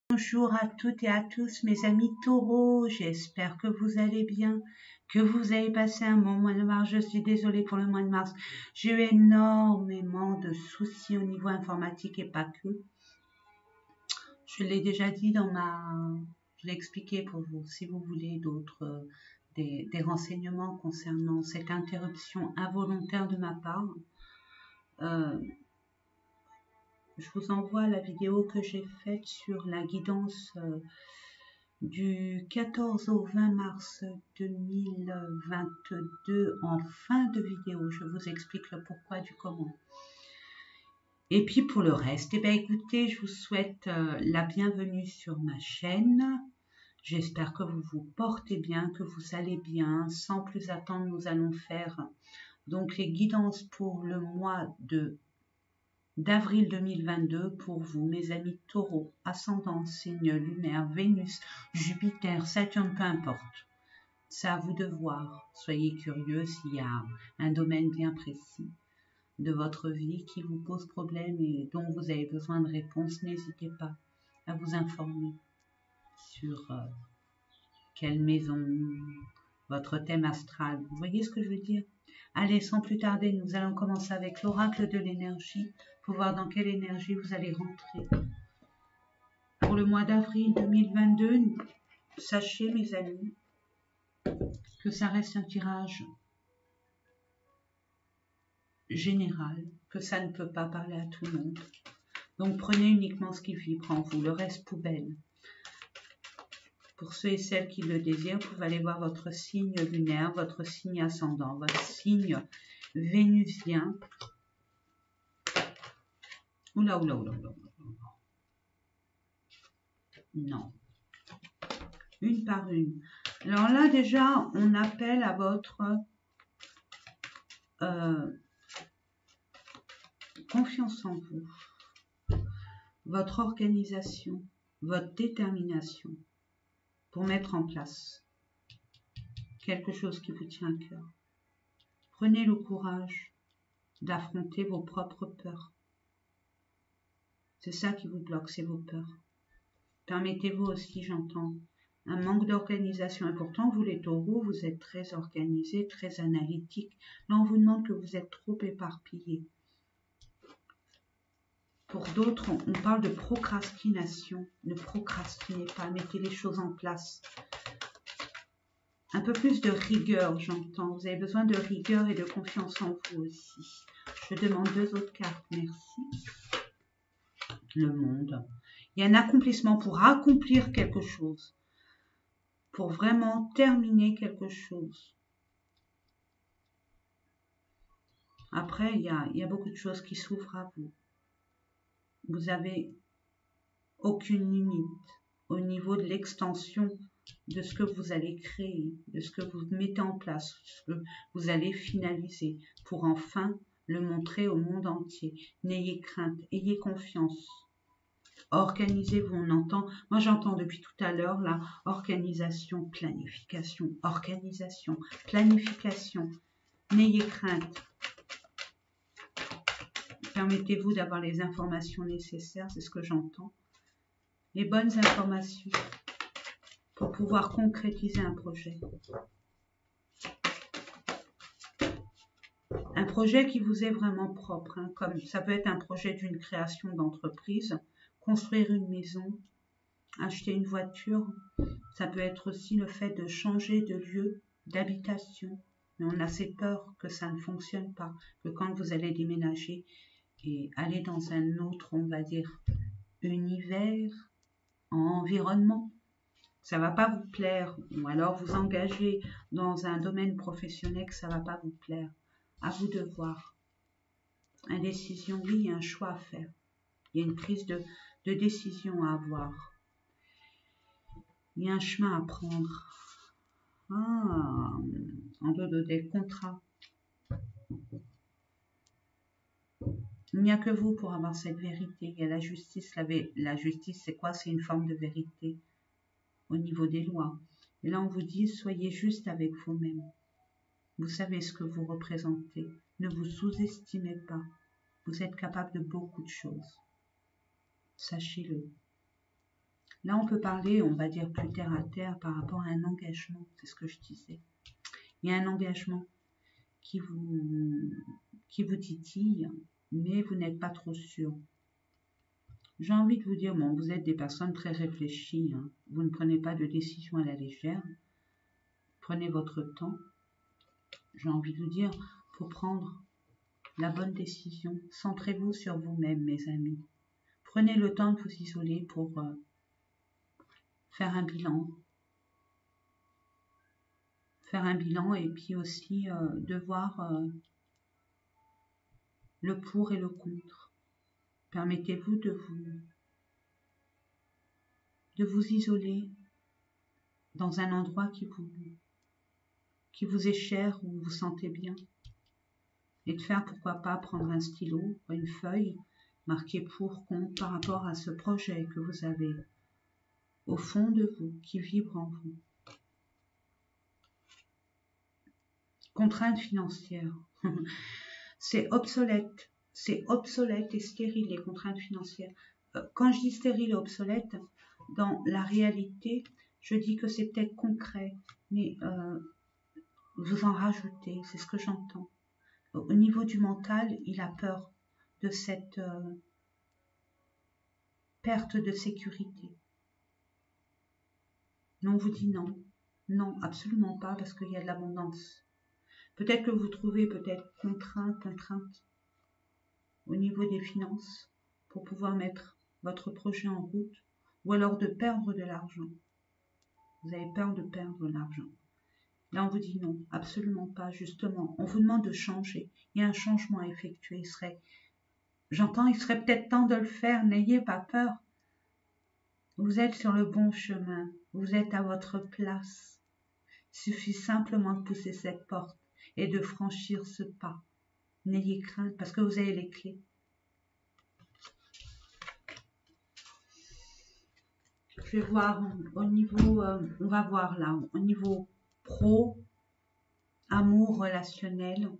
Bonjour à toutes et à tous mes amis taureaux, j'espère que vous allez bien, que vous avez passé un bon mois de mars. Je suis désolée pour le mois de mars, j'ai eu énormément de soucis au niveau informatique et pas que. Je l'ai déjà dit je l'ai expliqué pour vous, si vous voulez d'autres, des renseignements concernant cette interruption involontaire de ma part. Je vous envoie la vidéo que j'ai faite sur la guidance du 14 au 20 mars 2022 en fin de vidéo. Je vous explique le pourquoi du comment. Et puis pour le reste, eh bien écoutez, je vous souhaite la bienvenue sur ma chaîne. J'espère que vous vous portez bien, que vous allez bien. Sans plus attendre, nous allons faire donc les guidances pour le mois d'avril 2022 pour vous, mes amis taureaux, ascendant, signe lunaire, Vénus, Jupiter, Saturne, peu importe. C'est à vous de voir. Soyez curieux s'il y a un domaine bien précis de votre vie qui vous pose problème et dont vous avez besoin de réponses. N'hésitez pas à vous informer sur quelle maison, votre thème astral. Vous voyez ce que je veux dire? Allez, sans plus tarder, nous allons commencer avec l'oracle de l'énergie pour voir dans quelle énergie vous allez rentrer. Pour le mois d'avril 2022, sachez, mes amis, que ça reste un tirage général, que ça ne peut pas parler à tout le monde. Donc, prenez uniquement ce qui vibre en vous, le reste poubelle. Pour ceux et celles qui le désirent, vous pouvez aller voir votre signe lunaire, votre signe ascendant, votre signe vénusien. Oula, oula, oula, oula. Non. Une par une. Alors là, déjà, on appelle à votre confiance en vous, votre organisation, votre détermination pour mettre en place quelque chose qui vous tient à cœur. Prenez le courage d'affronter vos propres peurs. C'est ça qui vous bloque, c'est vos peurs. Permettez-vous aussi, j'entends, un manque d'organisation. Et pourtant, vous les taureaux, vous êtes très organisés, très analytiques. Là, on vous demande que vous êtes trop éparpillés. Pour d'autres, on parle de procrastination. Ne procrastinez pas, mettez les choses en place. Un peu plus de rigueur, j'entends. Vous avez besoin de rigueur et de confiance en vous aussi. Je demande 2 autres cartes, merci. Le monde. Il y a un accomplissement pour accomplir quelque chose. Pour vraiment terminer quelque chose. Après, il y a beaucoup de choses qui s'ouvrent à vous. Vous n'avez aucune limite au niveau de l'extension de ce que vous allez créer, de ce que vous mettez en place, ce que vous allez finaliser pour enfin le montrer au monde entier. N'ayez crainte, ayez confiance. Organisez-vous, on entend, moi j'entends depuis tout à l'heure la organisation, planification, organisation, planification. N'ayez crainte. Permettez-vous d'avoir les informations nécessaires, c'est ce que j'entends. Les bonnes informations pour pouvoir concrétiser un projet. Un projet qui vous est vraiment propre, hein, comme ça peut être un projet d'une création d'entreprise, construire une maison, acheter une voiture. Ça peut être aussi le fait de changer de lieu d'habitation. Mais on a assez peur que ça ne fonctionne pas, que quand vous allez déménager et aller dans un autre, on va dire, univers, environnement, ça va pas vous plaire, ou alors vous engagez dans un domaine professionnel que ça va pas vous plaire. À vous de voir. Indécision, oui, il y a un choix à faire. Il y a une prise de décision à avoir. Il y a un chemin à prendre. Ah, en dos des contrats. Il n'y a que vous pour avoir cette vérité. Il y a la justice. La justice, c'est quoi? C'est une forme de vérité au niveau des lois. Et là, on vous dit, soyez juste avec vous-même. Vous savez ce que vous représentez. Ne vous sous-estimez pas. Vous êtes capable de beaucoup de choses. Sachez-le. Là, on peut parler, on va dire plus terre à terre par rapport à un engagement. C'est ce que je disais. Il y a un engagement qui vous titille, mais vous n'êtes pas trop sûr. J'ai envie de vous dire, bon, vous êtes des personnes très réfléchies. Hein. Vous ne prenez pas de décision à la légère. Prenez votre temps. J'ai envie de vous dire, pour prendre la bonne décision, centrez-vous sur vous-même, mes amis. Prenez le temps de vous isoler pour faire un bilan. Faire un bilan et puis aussi de voir le pour et le contre. Permettez-vous de vous isoler dans un endroit qui vous est cher, où vous vous sentez bien. Et de faire, pourquoi pas, prendre un stylo, une feuille, marquer pour, contre, par rapport à ce projet que vous avez au fond de vous, qui vibre en vous. Contraintes financières. C'est obsolète et stérile, les contraintes financières. Quand je dis stérile et obsolète, dans la réalité, je dis que c'est peut-être concret, mais vous en rajoutez, c'est ce que j'entends. Au niveau du mental, il a peur de cette perte de sécurité. Mais on vous dit non, non, absolument pas, parce qu'il y a de l'abondance. Peut-être que vous trouvez peut-être contrainte au niveau des finances pour pouvoir mettre votre projet en route, ou alors de perdre de l'argent. Vous avez peur de perdre l'argent. Là, on vous dit non, absolument pas, justement. On vous demande de changer. Il y a un changement à effectuer. J'entends, il serait peut-être temps de le faire. N'ayez pas peur. Vous êtes sur le bon chemin. Vous êtes à votre place. Il suffit simplement de pousser cette porte et de franchir ce pas. N'ayez crainte parce que vous avez les clés. Je vais voir au niveau, on va voir là, au niveau pro, amour relationnel,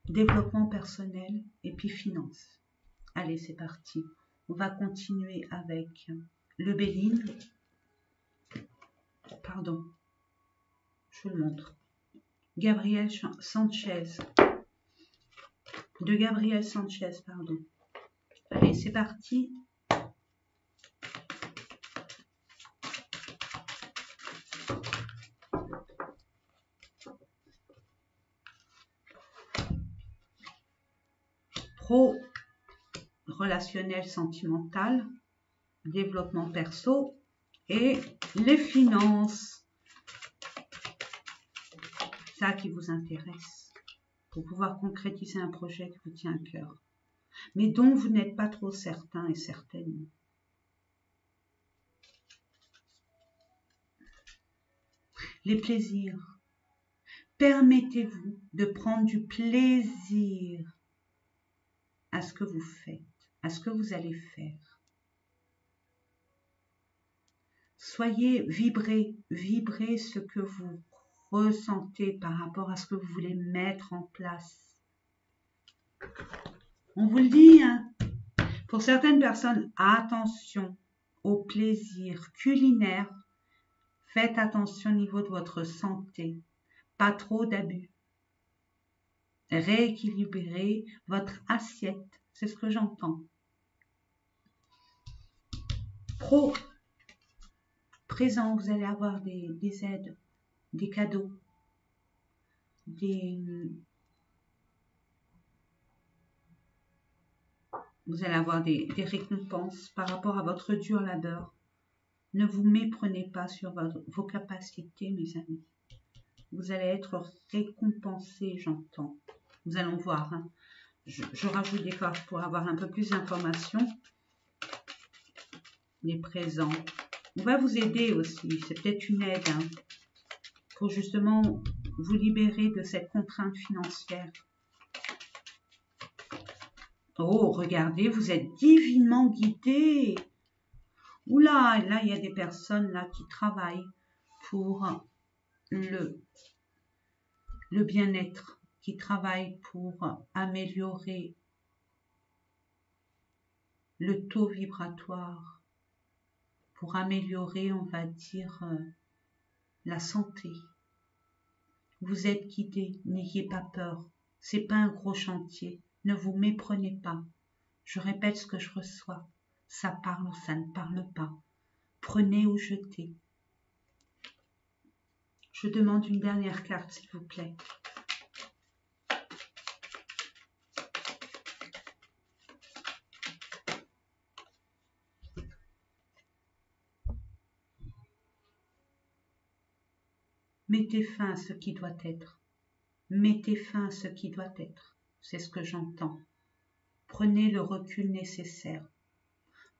développement personnel et puis finance. Allez, c'est parti. On va continuer avec le Béline. Pardon, je vous le montre. Gabriel Sanchez. De Gabriel Sanchez, pardon. Allez, c'est parti. Pro, relationnel, sentimental, développement perso et les finances. Ça qui vous intéresse pour pouvoir concrétiser un projet qui vous tient à cœur, mais dont vous n'êtes pas trop certain et certaine. Les plaisirs. Permettez-vous de prendre du plaisir à ce que vous faites, à ce que vous allez faire. Soyez, vibrez ce que vous ressentez par rapport à ce que vous voulez mettre en place. On vous le dit, hein. Pour certaines personnes, attention au plaisir culinaire. Faites attention au niveau de votre santé. Pas trop d'abus. Rééquilibrez votre assiette. C'est ce que j'entends. Pro, présent, vous allez avoir des aides, des cadeaux, vous allez avoir des récompenses par rapport à votre dur labeur. Ne vous méprenez pas sur vos capacités, mes amis. Vous allez être récompensés, j'entends. Nous allons voir. Hein. Je rajoute des cartes pour avoir un peu plus d'informations. Les présents. On va vous aider aussi. C'est peut-être une aide hein, pour justement vous libérer de cette contrainte financière. Oh, regardez, vous êtes divinement guidés. Oula, là, il y a des personnes là qui travaillent pour le bien-être, qui travaillent pour améliorer le taux vibratoire, pour améliorer, on va dire, la santé. Vous êtes guidé, n'ayez pas peur. C'est pas un gros chantier. Ne vous méprenez pas. Je répète ce que je reçois. Ça parle ou ça ne parle pas. Prenez ou jetez. Je demande une dernière carte, s'il vous plaît. Mettez fin à ce qui doit être. Mettez fin à ce qui doit être. C'est ce que j'entends. Prenez le recul nécessaire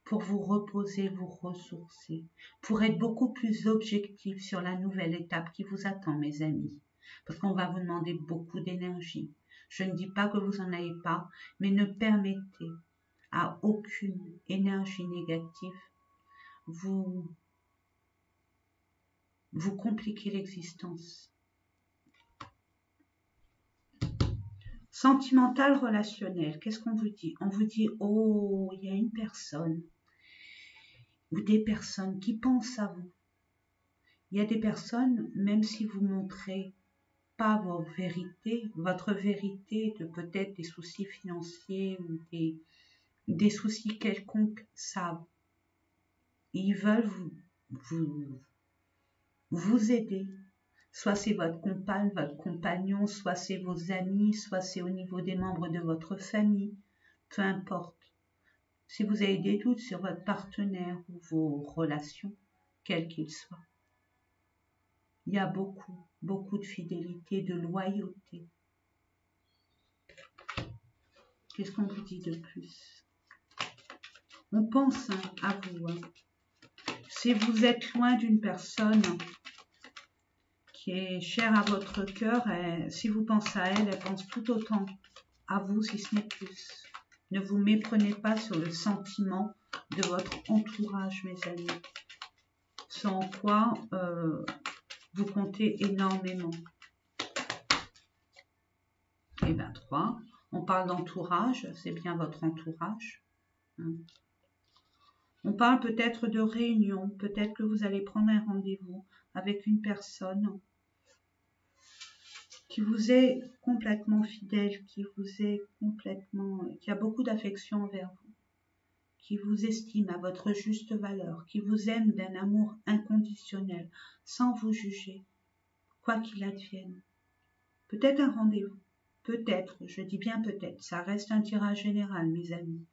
pour vous reposer, vous ressourcer, pour être beaucoup plus objectif sur la nouvelle étape qui vous attend, mes amis. Parce qu'on va vous demander beaucoup d'énergie. Je ne dis pas que vous n'en avez pas, mais ne permettez à aucune énergie négative vous compliquer l'existence. Sentimental, relationnel, qu'est-ce qu'on vous dit? On vous dit, oh, il y a une personne ou des personnes qui pensent à vous. Il y a des personnes, même si vous montrez pas votre vérité de peut-être des soucis financiers ou des soucis quelconques, savent. Ils veulent vous aider. Soit c'est votre compagne, votre compagnon, soit c'est vos amis, soit c'est au niveau des membres de votre famille, peu importe. Si vous avez des doutes sur votre partenaire ou vos relations, quels qu'ils soient, il y a beaucoup de fidélité, de loyauté. Qu'est-ce qu'on vous dit de plus? On pense à vous. Si vous êtes loin d'une personne qui est chère à votre cœur, si vous pensez à elle, elle pense tout autant à vous, si ce n'est plus. Ne vous méprenez pas sur le sentiment de votre entourage, mes amis. Sans quoi vous comptez énormément. Et 23, on parle d'entourage, c'est bien votre entourage. On parle peut-être de réunion, peut-être que vous allez prendre un rendez-vous avec une personne qui vous est complètement fidèle, qui a beaucoup d'affection envers vous, qui vous estime à votre juste valeur, qui vous aime d'un amour inconditionnel, sans vous juger, quoi qu'il advienne. Peut-être un rendez-vous, peut-être, je dis bien peut-être, ça reste un tirage général, mes amis.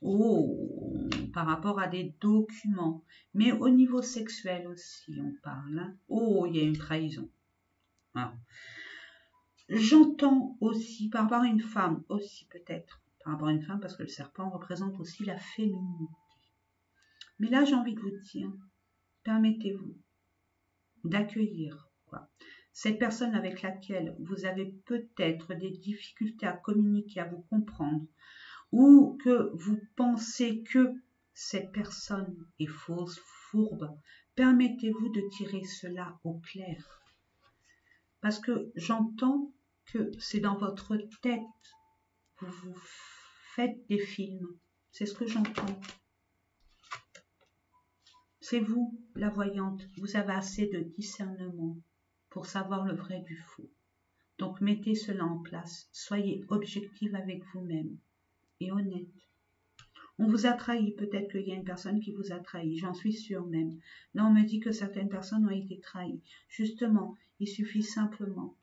Oh, par rapport à des documents, mais au niveau sexuel aussi, on parle. Hein. Oh, il y a une trahison. Alors, j'entends aussi, par rapport à une femme, aussi peut-être, par rapport à une femme, parce que le serpent représente aussi la féminité. Mais là, j'ai envie de vous dire, permettez-vous d'accueillir cette personne avec laquelle vous avez peut-être des difficultés à communiquer, à vous comprendre, ou que vous pensez que cette personne est fausse, fourbe. Permettez-vous de tirer cela au clair. Parce que j'entends que c'est dans votre tête, vous faites des films. C'est ce que j'entends. C'est vous, la voyante. Vous avez assez de discernement pour savoir le vrai du faux. Donc mettez cela en place. Soyez objectif avec vous-même et honnête. On vous a trahi, peut-être qu'il y a une personne qui vous a trahi, j'en suis sûre même. Là, on me dit que certaines personnes ont été trahies. Justement, il suffit simplement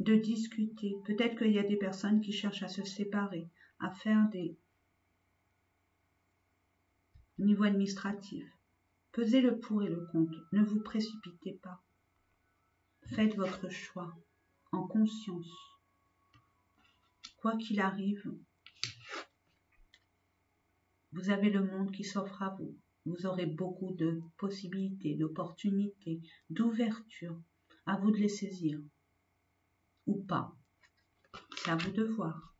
de discuter. Peut-être qu'il y a des personnes qui cherchent à se séparer, à faire des niveaux administratifs. Pesez le pour et le contre. Ne vous précipitez pas. Faites votre choix en conscience. Quoi qu'il arrive, vous avez le monde qui s'offre à vous. Vous aurez beaucoup de possibilités, d'opportunités, d'ouverture. À vous de les saisir. Ou pas. C'est à vous de voir.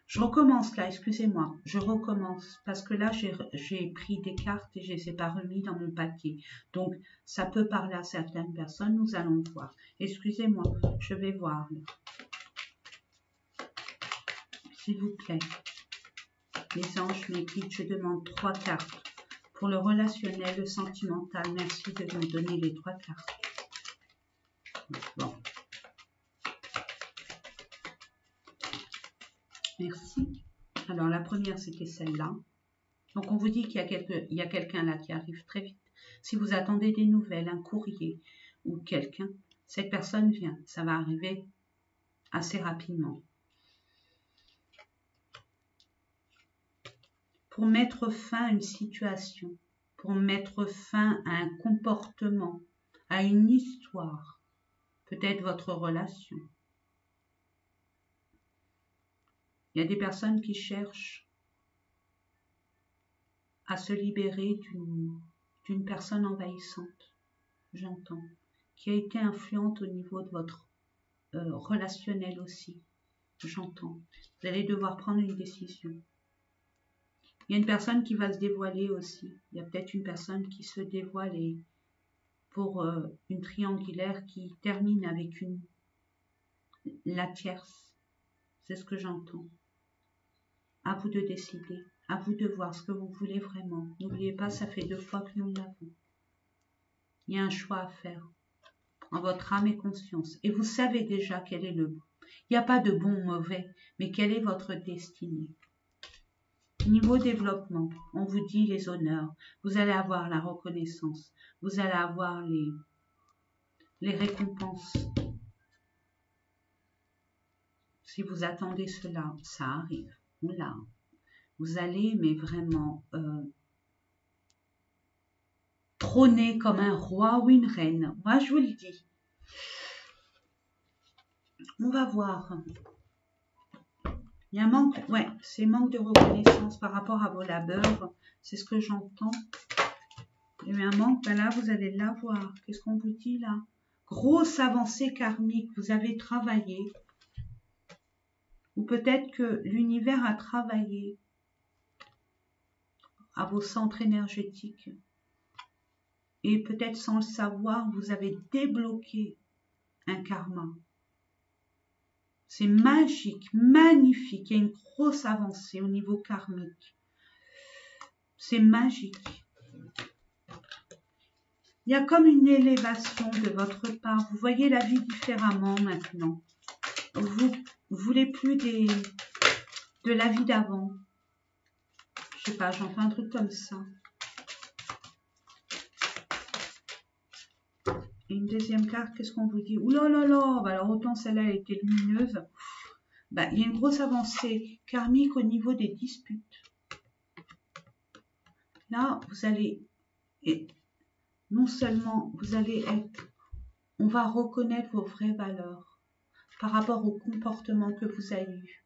Je recommence là, excusez-moi. Je recommence parce que là, j'ai pris des cartes et je ne les ai pas remis dans mon paquet. Donc, ça peut parler à certaines personnes. Nous allons voir. Excusez-moi, je vais voir. s'il vous plaît. Les anges, mes guides, je demande 3 cartes. Pour le relationnel, le sentimental, merci de me donner les 3 cartes. Bon. Merci. Alors, la première, c'était celle-là. Donc, on vous dit qu'il y a quelqu'un là qui arrive très vite. Si vous attendez des nouvelles, un courrier ou quelqu'un, cette personne vient. Ça va arriver assez rapidement. Pour mettre fin à une situation, pour mettre fin à un comportement, à une histoire, peut-être votre relation. Il y a des personnes qui cherchent à se libérer d'une personne envahissante, j'entends, qui a été influente au niveau de votre relationnel aussi, j'entends. Vous allez devoir prendre une décision. Il y a une personne qui va se dévoiler aussi. Il y a peut-être une personne qui se dévoile et pour une triangulaire qui termine avec la tierce. C'est ce que j'entends. À vous de décider. À vous de voir ce que vous voulez vraiment. N'oubliez pas, ça fait 2 fois que nous l'avons. Il y a un choix à faire en votre âme et conscience. Et vous savez déjà quel est le bon. Il n'y a pas de bon ou mauvais, mais quelle est votre destinée. Niveau développement, on vous dit les honneurs, vous allez avoir la reconnaissance, vous allez avoir les récompenses. Si vous attendez cela, ça arrive. Là, vous allez, mais vraiment, trôner comme un roi ou une reine. Moi, je vous le dis. On va voir. Il y a un manque, ouais, c'est manque de reconnaissance par rapport à vos labeurs. C'est ce que j'entends. Il y a eu un manque, ben là, vous allez l'avoir. Qu'est-ce qu'on vous dit là? Grosse avancée karmique, vous avez travaillé. Ou peut-être que l'univers a travaillé à vos centres énergétiques. Et peut-être sans le savoir, vous avez débloqué un karma. C'est magique, magnifique. Il y a une grosse avancée au niveau karmique. C'est magique. Il y a comme une élévation de votre part. Vous voyez la vie différemment maintenant. Vous ne voulez plus de la vie d'avant. Je sais pas, j'en fais un truc comme ça. Et une deuxième carte, qu'est-ce qu'on vous dit? Ouh là là là, bah alors autant celle-là elle était lumineuse. Bah, il y a une grosse avancée karmique au niveau des disputes. Là, vous allez, et non seulement vous allez être, on va reconnaître vos vraies valeurs par rapport au comportement que vous avez eu,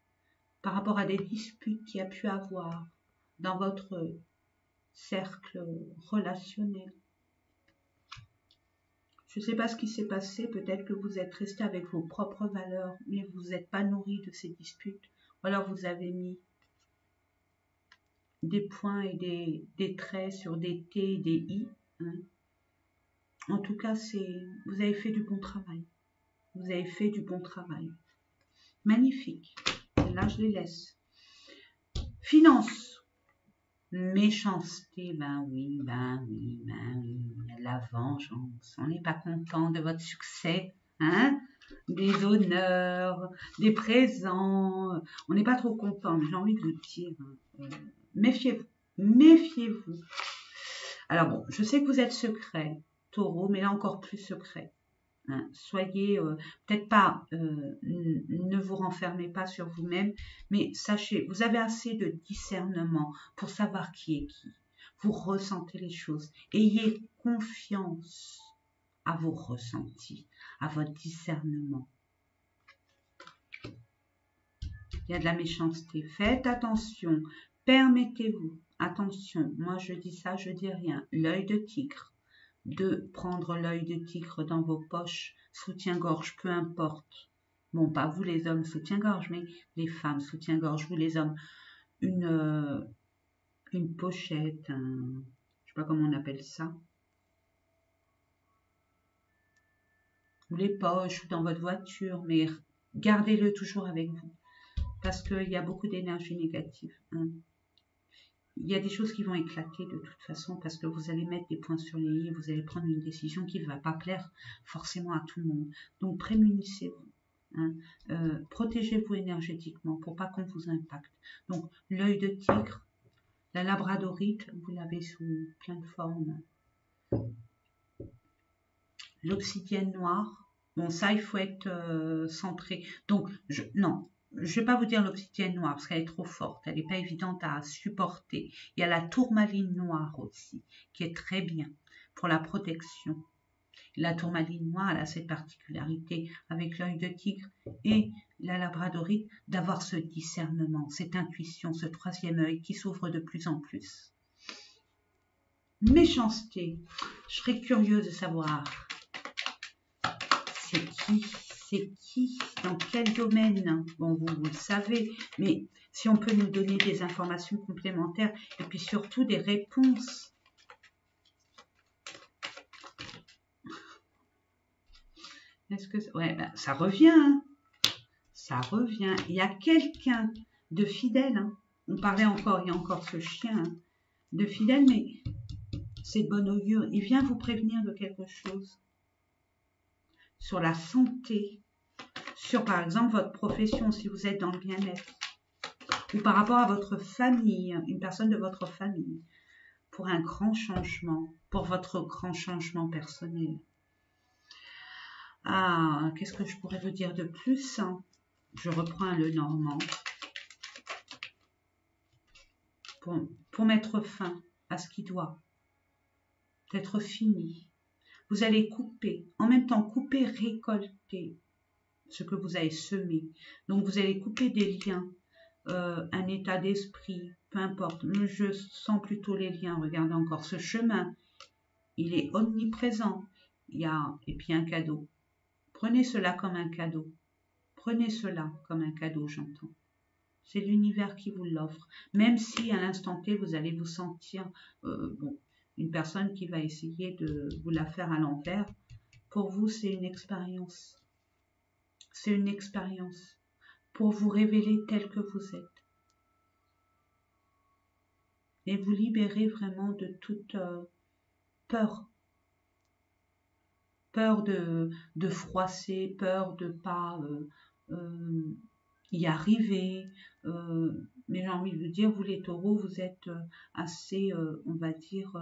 par rapport à des disputes qu'il y a pu avoir dans votre cercle relationnel. Je ne sais pas ce qui s'est passé, peut-être que vous êtes resté avec vos propres valeurs, mais vous n'êtes pas nourri de ces disputes. Ou alors vous avez mis des points et des traits sur des T et des I. Hein. En tout cas, vous avez fait du bon travail. Vous avez fait du bon travail. Magnifique. Et là, je les laisse. Finance. Méchanceté, ben oui, la vengeance. On n'est pas content de votre succès, hein? Des honneurs, des présents. On n'est pas trop content, mais j'ai envie de vous dire, méfiez-vous, méfiez-vous. Alors bon, je sais que vous êtes secret, taureau, mais là encore plus secret. Hein, soyez, peut-être pas, ne vous renfermez pas sur vous-même, mais sachez, vous avez assez de discernement pour savoir qui est qui. Vous ressentez les choses. Ayez confiance à vos ressentis, à votre discernement. Il y a de la méchanceté. Faites attention. Permettez-vous. Attention. Moi, je dis ça, je dis rien. L'œil de tigre. De prendre l'œil de tigre dans vos poches, soutien-gorge, peu importe. Bon, pas vous les hommes soutien-gorge, mais les femmes soutien-gorge, vous les hommes, une pochette, je ne sais pas comment on appelle ça, ou les poches, ou dans votre voiture, mais gardez-le toujours avec vous. parce qu'il y a beaucoup d'énergie négative. Hein. Il y a des choses qui vont éclater de toute façon parce que vous allez mettre des points sur les i, vous allez prendre une décision qui ne va pas plaire forcément à tout le monde. Donc prémunissez-vous. Hein. Protégez-vous énergétiquement pour pas qu'on vous impacte. Donc l'œil de tigre, la labradorite, vous l'avez sous plein de formes. L'obsidienne noire, bon ça il faut être centré. Donc non. Je ne vais pas vous dire l'obsidienne noire parce qu'elle est trop forte, elle n'est pas évidente à supporter. Il y a la tourmaline noire aussi, qui est très bien pour la protection. La tourmaline noire, elle a cette particularité avec l'œil de tigre et la labradorite d'avoir ce discernement, cette intuition, ce troisième œil qui s'ouvre de plus en plus. Méchanceté, je serais curieuse de savoir, c'est qui? C'est qui? Dans quel domaine? Bon, vous le savez, mais si on peut nous donner des informations complémentaires et puis surtout des réponses. Est-ce que... Ouais, ben, ça revient. Hein. Ça revient. Il y a quelqu'un de fidèle. Hein. On parlait encore, il y a encore ce chien hein, de fidèle, mais c'est de bonne augure. Il vient vous prévenir de quelque chose. Sur la santé, sur par exemple votre profession si vous êtes dans le bien-être, ou par rapport à votre famille, une personne de votre famille, pour un grand changement, pour votre grand changement personnel. Ah, qu'est-ce que je pourrais vous dire de plus? Je reprends le normand. Pour mettre fin à ce qui doit être fini. Vous allez couper, en même temps couper, récolter ce que vous avez semé. Donc vous allez couper des liens, un état d'esprit, peu importe. Je sens plutôt les liens. Regardez encore ce chemin. Il est omniprésent. Et puis un cadeau. Prenez cela comme un cadeau. Prenez cela comme un cadeau, j'entends. C'est l'univers qui vous l'offre. Même si à l'instant T, vous allez vous sentir... bon, une personne qui va essayer de vous la faire à l'envers, pour vous, c'est une expérience. C'est une expérience pour vous révéler tel que vous êtes. Et vous libérer vraiment de toute peur. Peur de froisser, peur de ne pas y arriver. Mais j'ai envie de vous dire, vous les taureaux, vous êtes assez, on va dire,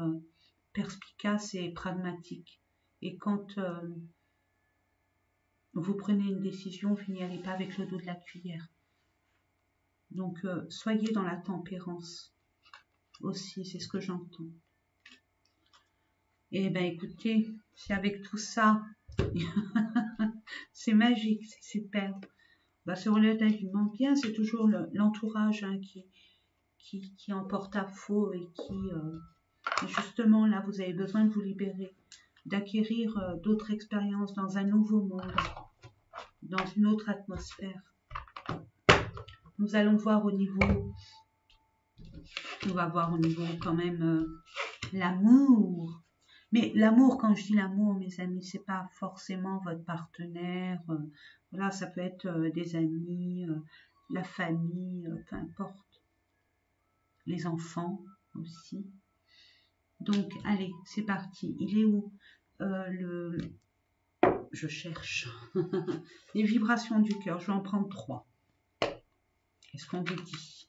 perspicace et pragmatique. Et quand vous prenez une décision, vous n'y allez pas avec le dos de la cuillère. Donc, soyez dans la tempérance aussi, c'est ce que j'entends. Et ben écoutez, c'est avec tout ça, c'est magique, c'est super. Bah, ce relativement bien, c'est toujours l'entourage hein, qui en porte-à-faux et qui, justement, là, vous avez besoin de vous libérer, d'acquérir d'autres expériences dans un nouveau monde, dans une autre atmosphère. Nous allons voir au niveau, on va voir au niveau quand même l'amour. Mais l'amour, quand je dis l'amour, mes amis, c'est pas forcément votre partenaire. Voilà, ça peut être des amis, la famille, peu importe. Les enfants aussi. Donc, allez, c'est parti. Il est où Je cherche. Les vibrations du cœur. Je vais en prendre 3. Qu'est-ce qu'on vous dit?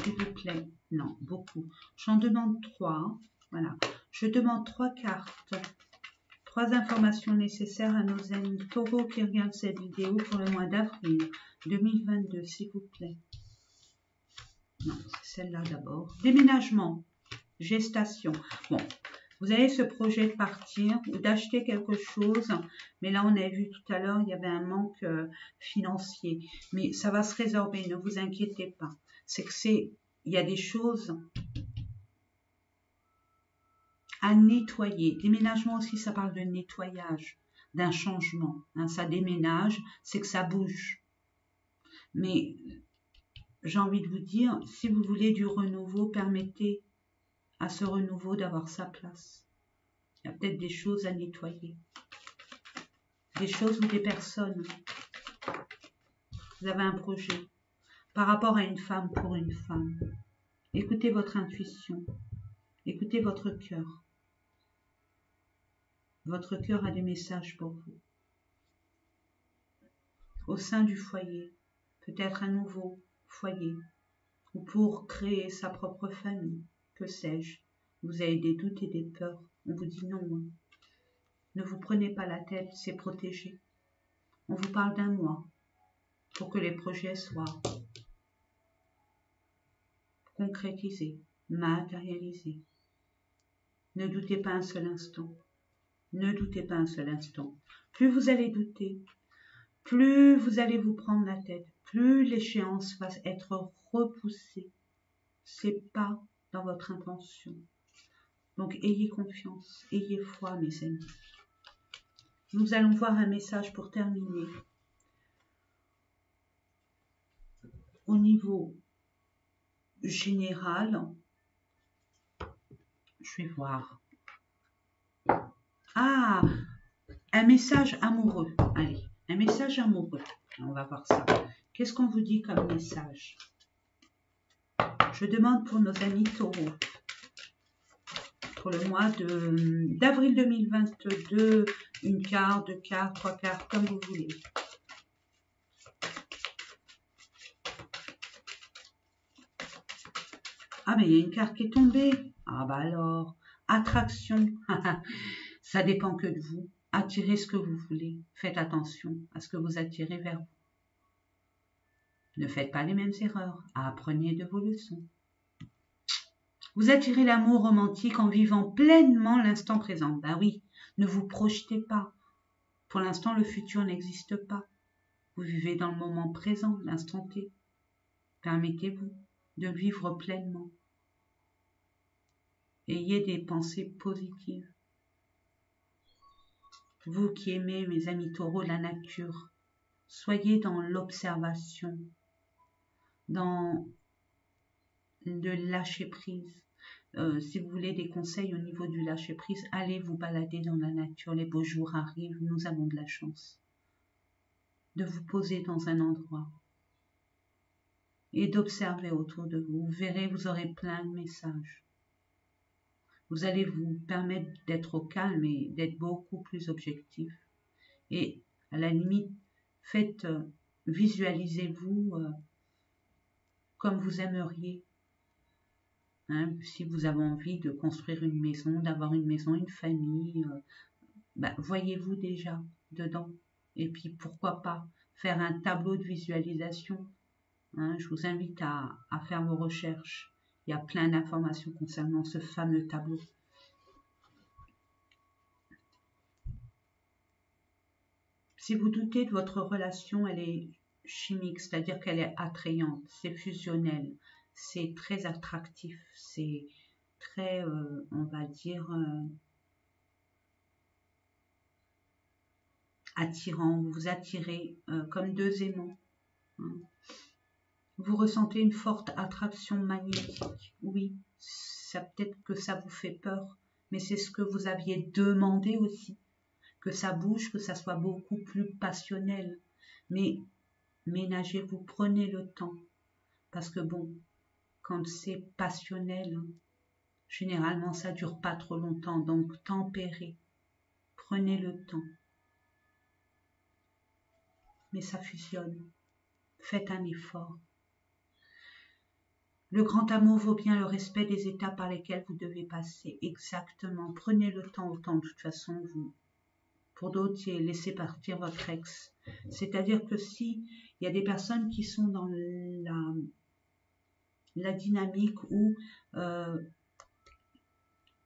S'il vous plaît. Non, beaucoup. J'en demande 3. Voilà. Je demande 3 cartes. 3 informations nécessaires à nos amis taureaux qui regardent cette vidéo pour le mois d'avril 2022, s'il vous plaît. Non, c'est celle-là d'abord. Déménagement, gestation. Bon, vous avez ce projet de partir ou d'acheter quelque chose, mais là on a vu tout à l'heure, il y avait un manque financier. Mais ça va se résorber, ne vous inquiétez pas. Il y a des choses à nettoyer. Déménagement aussi, ça parle de nettoyage, d'un changement. Hein, ça déménage, c'est que ça bouge. Mais j'ai envie de vous dire, si vous voulez du renouveau, permettez à ce renouveau d'avoir sa place. Il y a peut-être des choses à nettoyer. Des choses ou des personnes Vous avez un projet par rapport à une femme, pour une femme. Écoutez votre intuition. Écoutez votre cœur. Votre cœur a des messages pour vous. Au sein du foyer, peut-être un nouveau foyer, ou pour créer sa propre famille, que sais-je. Vous avez des doutes et des peurs. On vous dit non. Ne vous prenez pas la tête, c'est protégé. On vous parle d'un mois pour que les projets soient concrétisés, matérialisés. Ne doutez pas un seul instant. Ne doutez pas un seul instant. Plus vous allez douter, plus vous allez vous prendre la tête, plus l'échéance va être repoussée. C'est pas dans votre intention. Donc ayez confiance, ayez foi, mes amis. Nous allons voir un message pour terminer. Au niveau général, je vais voir. Ah, un message amoureux. Allez, un message amoureux. On va voir ça. Qu'est-ce qu'on vous dit comme message? Je demande pour nos amis taureaux. Pour le mois d'avril 2022, une carte, 2 cartes, 3 cartes, comme vous voulez. Ah, mais il y a une carte qui est tombée. Ah, bah alors, attraction. Ça dépend que de vous. Attirez ce que vous voulez. Faites attention à ce que vous attirez vers vous. Ne faites pas les mêmes erreurs. Apprenez de vos leçons. Vous attirez l'amour romantique en vivant pleinement l'instant présent. Ben oui, ne vous projetez pas. Pour l'instant, le futur n'existe pas. Vous vivez dans le moment présent, l'instant T. Permettez-vous de vivre pleinement. Ayez des pensées positives. Vous qui aimez, mes amis taureaux, la nature, soyez dans l'observation, dans le lâcher-prise. Si vous voulez des conseils au niveau du lâcher-prise, allez vous balader dans la nature. Les beaux jours arrivent, nous avons de la chance de vous poser dans un endroit et d'observer autour de vous. Vous verrez, vous aurez plein de messages. Vous allez vous permettre d'être au calme et d'être beaucoup plus objectif. Et à la limite, faites, visualisez-vous comme vous aimeriez. Hein, si vous avez envie de construire une maison, d'avoir une maison, une famille, voyez-vous déjà dedans. Et puis pourquoi pas faire un tableau de visualisation. Hein, je vous invite à faire vos recherches. Il y a plein d'informations concernant ce fameux tableau. Si vous doutez de votre relation, elle est chimique, c'est-à-dire qu'elle est attrayante, c'est fusionnel, c'est très attractif, c'est très, on va dire, attirant. Vous vous attirez comme deux aimants. Hein. Vous ressentez une forte attraction magnétique. Oui, ça peut-être que ça vous fait peur, mais c'est ce que vous aviez demandé aussi. Que ça bouge, que ça soit beaucoup plus passionnel. Mais ménagez-vous, prenez le temps. Parce que bon, quand c'est passionnel, généralement ça dure pas trop longtemps. Donc tempérez, prenez le temps. Mais ça fusionne. Faites un effort. Le grand amour vaut bien le respect des étapes par lesquelles vous devez passer. Exactement. Prenez le temps autant. De toute façon, vous. Pour d'autres, laissez partir votre ex. C'est-à-dire que si il y a des personnes qui sont dans la dynamique où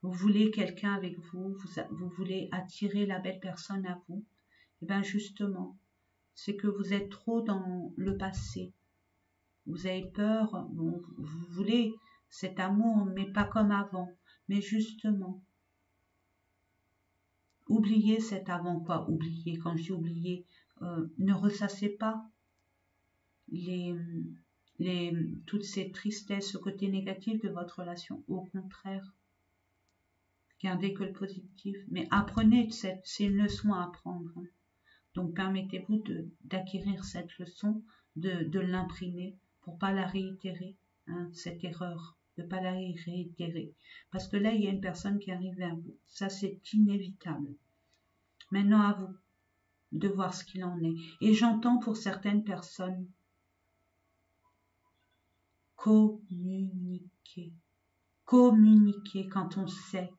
vous voulez quelqu'un avec vous, vous voulez attirer la belle personne à vous, et bien justement, c'est que vous êtes trop dans le passé. Vous avez peur, bon, vous voulez cet amour, mais pas comme avant. Mais justement, oubliez cet avant, quoi. Oubliez, quand je dis oublier, ne ressassez pas toutes ces tristesses, ce côté négatif de votre relation. Au contraire, gardez que le positif. Mais apprenez, c'est une leçon à apprendre. Hein. Donc permettez-vous d'acquérir cette leçon de l'imprimer pour pas la réitérer, hein, cette erreur, de pas la réitérer. Parce que là, il y a une personne qui arrive vers vous. Ça, c'est inévitable. Maintenant, à vous de voir ce qu'il en est. Et j'entends pour certaines personnes communiquer. Communiquer quand on sait,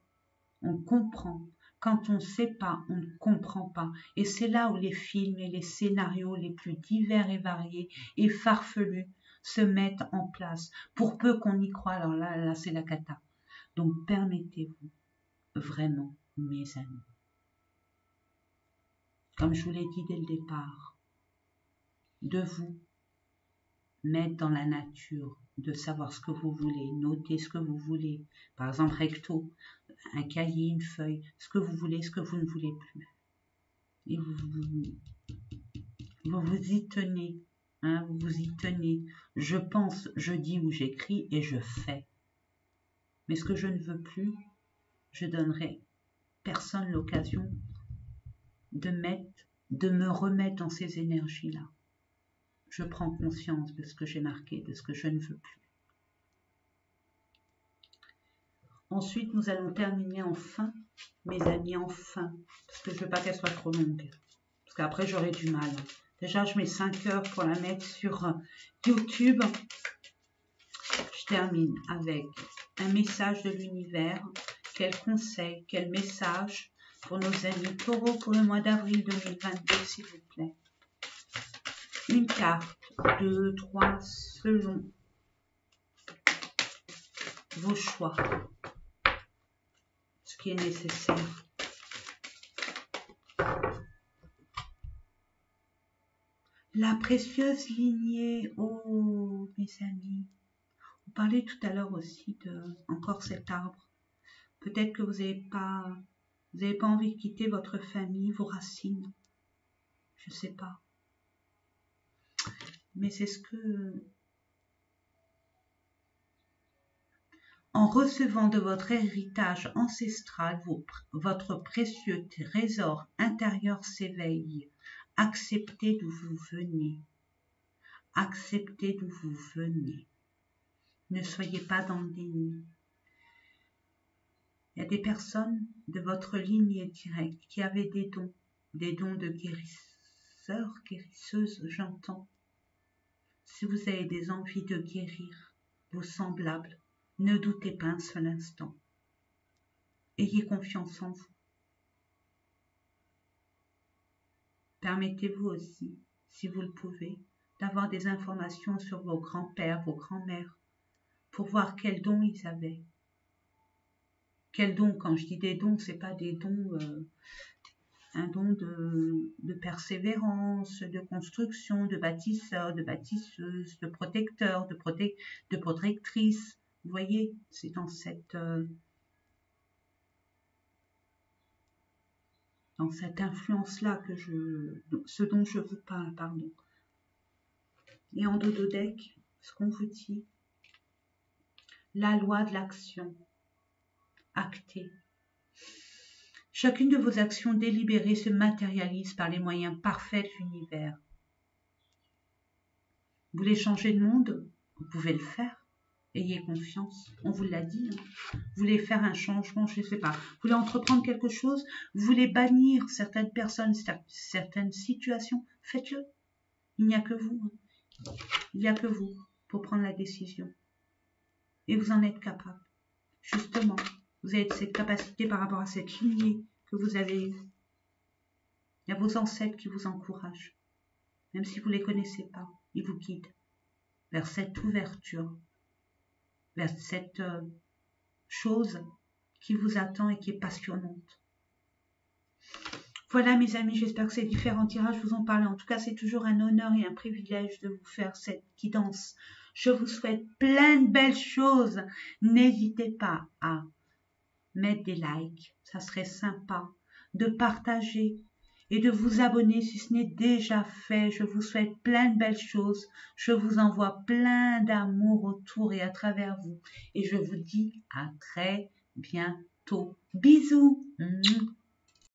on comprend. Quand on ne sait pas, on ne comprend pas. Et c'est là où les films et les scénarios les plus divers et variés et farfelus se mettent en place. Pour peu qu'on y croit, alors là c'est la cata. Donc permettez-vous vraiment, mes amis, comme je vous l'ai dit dès le départ, de vous mettre dans la nature, de savoir ce que vous voulez, noter ce que vous voulez. Par exemple, recto, un cahier, une feuille, ce que vous voulez, ce que vous ne voulez plus. Et vous vous y tenez, hein, vous vous y tenez. Je pense, je dis ou j'écris et je fais. Mais ce que je ne veux plus, je donnerai personne l'occasion de me remettre dans ces énergies-là. Je prends conscience de ce que j'ai marqué, de ce que je ne veux plus. Ensuite, nous allons terminer enfin, mes amis, enfin, parce que je ne veux pas qu'elle soit trop longue, parce qu'après j'aurai du mal. Déjà, je mets 5 heures pour la mettre sur YouTube. Je termine avec un message de l'univers. Quel conseil, quel message pour nos amis taureaux pour le mois d'avril 2022, s'il vous plaît. Une carte, 2, 3, selon vos choix, ce qui est nécessaire. La précieuse lignée, oh mes amis, vous parlez tout à l'heure aussi de encore cet arbre. Peut-être que vous n'avez pas envie de quitter votre famille, vos racines, je ne sais pas. Mais c'est ce que, en recevant de votre héritage ancestral, votre précieux trésor intérieur s'éveille. Acceptez d'où vous venez. Acceptez d'où vous venez. Ne soyez pas dans le déni. Il y a des personnes de votre lignée directe qui avaient des dons de guérisseurs, guérisseuses, j'entends. Si vous avez des envies de guérir vos semblables, ne doutez pas un seul instant. Ayez confiance en vous. Permettez-vous aussi, si vous le pouvez, d'avoir des informations sur vos grands-pères, vos grands-mères, pour voir quels dons ils avaient. Quels dons, quand je dis des dons, ce n'est pas des dons, un don de persévérance, de construction, de bâtisseur, de bâtisseuse, de protecteur, de protectrice. Vous voyez, c'est dans cette influence-là que ce dont je vous parle, pardon. Et en dododeck, ce qu'on vous dit, la loi de l'action, actée. Chacune de vos actions délibérées se matérialise par les moyens parfaits de l'univers. Vous voulez changer de monde? Vous pouvez le faire. Ayez confiance, on vous l'a dit. Hein. Vous voulez faire un changement, je ne sais pas. Vous voulez entreprendre quelque chose? Vous voulez bannir certaines personnes, certaines situations? Faites-le. Il n'y a que vous. Hein. Il n'y a que vous pour prendre la décision. Et vous en êtes capable. Justement, vous avez cette capacité par rapport à cette lignée que vous avez eue. Il y a vos ancêtres qui vous encouragent. Même si vous ne les connaissez pas, ils vous guident vers cette ouverture, vers cette chose qui vous attend et qui est passionnante. Voilà mes amis, j'espère que ces différents tirages vous ont parlé. En tout cas, c'est toujours un honneur et un privilège de vous faire cette guidance. Je vous souhaite plein de belles choses. N'hésitez pas à mettre des likes, ça serait sympa, de partager et de vous abonner si ce n'est déjà fait. Je vous souhaite plein de belles choses. Je vous envoie plein d'amour autour et à travers vous. Et je vous dis à très bientôt. Bisous.